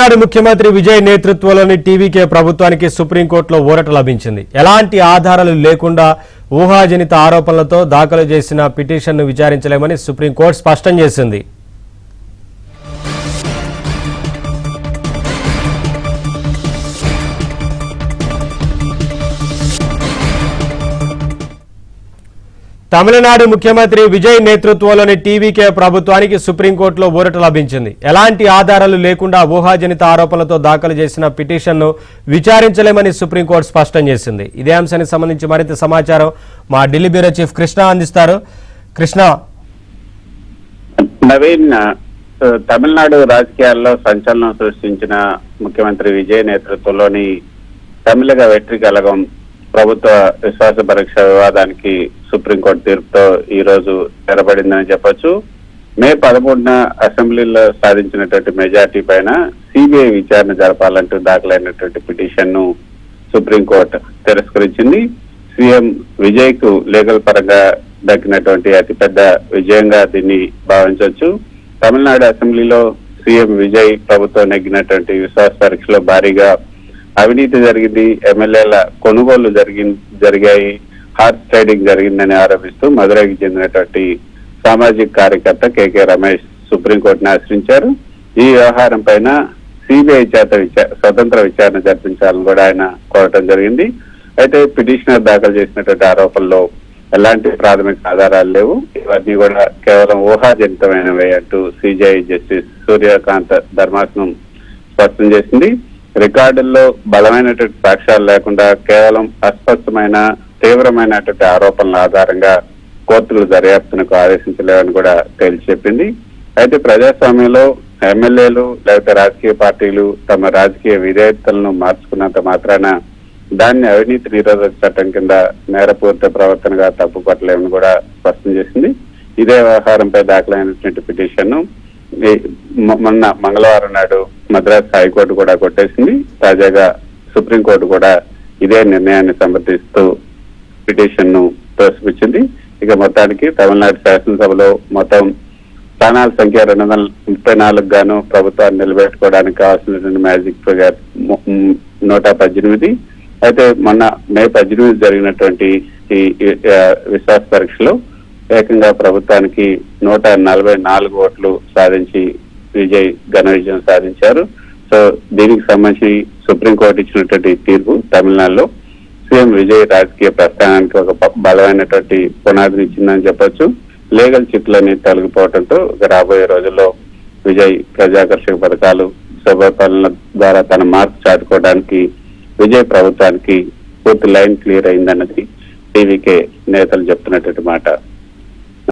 తమిళనాడు ముఖ్యమంత్రి విజయ్ నేతృత్వంలోని టీవీకే ప్రభుత్వానికి సుప్రీంకోర్టులో ఊరట లభించింది. ఎలాంటి ఆధారాలు లేకుండా ఊహాజనిత ఆరోపణలతో దాఖలు చేసిన పిటిషన్ను విచారించలేమని సుప్రీంకోర్టు స్పష్టం చేసింది. తమిళనాడు ముఖ్యమంత్రి విజయ్ నేతృత్వంలోని టీవీకే ప్రభుత్వానికి సుప్రీంకోర్టులో ఊరట లభించింది. ఎలాంటి ఆధారాలు లేకుండా ఊహాజనిత ఆరోపణలతో దాఖలు చేసిన పిటిషన్ను విచారించలేమని సుప్రీంకోర్టు స్పష్టం చేసింది. ఇదే అంశానికి సంబంధించి మరింత సమాచారం మా ఢిల్లీ బ్యూరో చీఫ్ కృష్ణ అందిస్తారు. కృష్ణ. నవీన్, తమిళనాడు రాజకీయాల్లో సంచలనం సృష్టించిన ముఖ్యమంత్రి విజయ్ నేతృత్వంలోని తమిళగ వెట్రి కళగం ప్రభుత్వ విశ్వాస పరీక్ష వివాదానికి సుప్రీంకోర్టు తీర్పుతో ఈ రోజు తెరబడిందని చెప్పొచ్చు. మే 13న అసెంబ్లీలో సాధించినటువంటి మెజార్టీ పైన సిబిఐ విచారణ జరపాలంటూ దాఖలైనటువంటి పిటిషన్ ను సుప్రీంకోర్టు తిరస్కరించింది. సీఎం విజయ్ కు లీగల్ పరంగా దక్కినటువంటి అతిపెద్ద విజయంగా దీన్ని భావించవచ్చు. తమిళనాడు అసెంబ్లీలో సీఎం విజయ్ ప్రభుత్వం నెగ్గినటువంటి విశ్వాస పరీక్షలో భారీగా అవినీతి జరిగింది, ఎమ్మెల్యేల కొనుగోలు జరిగాయి, హార్స్ ట్రేడింగ్ జరిగిందని ఆరోపిస్తూ మదురైకి చెందినటువంటి సామాజిక కార్యకర్త కేకే రమేష్ సుప్రీంకోర్టును ఆశ్రయించారు. ఈ వ్యవహారం పైన సిబిఐ చేత స్వతంత్ర విచారణ జరిపించాలని కూడా ఆయన కోరటం జరిగింది. అయితే పిటిషనర్ దాఖలు చేసినటువంటి ఆరోపణలో ఎలాంటి ప్రాథమిక ఆధారాలు లేవు, ఇవన్నీ కూడా కేవలం ఊహాజనితమైనవే అంటూ సిజేఐ జస్టిస్ సూర్యకాంత్ ధర్మాసనం స్పష్టం చేసింది. రికార్డుల్లో బలమైనటువంటి సాక్ష్యాలు లేకుండా కేవలం అస్పష్టమైన తీవ్రమైనటువంటి ఆరోపణల ఆధారంగా కోర్టులు దర్యాప్తునకు ఆదేశించలేవని కూడా తేల్చి చెప్పింది. అయితే ప్రజాస్వామ్యంలో ఎమ్మెల్యేలు లేకపోతే రాజకీయ పార్టీలు తమ రాజకీయ విధేయతలను మార్చుకున్నంత మాత్రాన దాన్ని అవినీతి నిరోధక చట్టం కింద నేరపూరిత ప్రవర్తనగా తప్పుపట్టలేమని కూడా స్పష్టం చేసింది. ఇదే వ్యవహారంపై దాఖలైనటువంటి పిటిషన్ ను మొన్న మంగళవారం నాడు మద్రాస్ హైకోర్టు కూడా కొట్టేసింది. తాజాగా సుప్రీంకోర్టు కూడా ఇదే నిర్ణయాన్ని సమర్థిస్తూ పిటిషన్ ను తోసిపుచ్చింది. ఇక మొత్తానికి తమిళనాడు శాసనసభలో మొత్తం స్థానాల సంఖ్య 234 గాను ప్రభుత్వాన్ని నిలబెట్టుకోవడానికి కావాల్సినటువంటి మ్యాజిక్ ఫిగర్ 118. అయితే మొన్న మే 18 జరిగినటువంటి ఈ విశ్వాస పరీక్షలో ఏకంగా ప్రభుత్వానికి 144 ఓట్లు సాధించి విజయ్ ఘన విజయం సాధించారు. సో దీనికి సంబంధించి సుప్రీంకోర్టు ఇచ్చినటువంటి తీర్పు తమిళనాడులో సీఎం విజయ్ రాజకీయ ప్రస్థానానికి ఒక బలమైనటువంటి పునాదిని ఇచ్చిందని చెప్పొచ్చు. లీగల్ చిక్కులన్నీ తొలగిపోవడంతో రాబోయే రోజుల్లో విజయ్ ప్రజాకర్షక పథకాలు శుభపాలన ద్వారా తన మార్పు చాటుకోవడానికి విజయ్ ప్రభుత్వానికి పూర్తి లైన్ క్లియర్ అయిందన్నది టీవీకే నేతలు చెప్తున్నటువంటి మాట.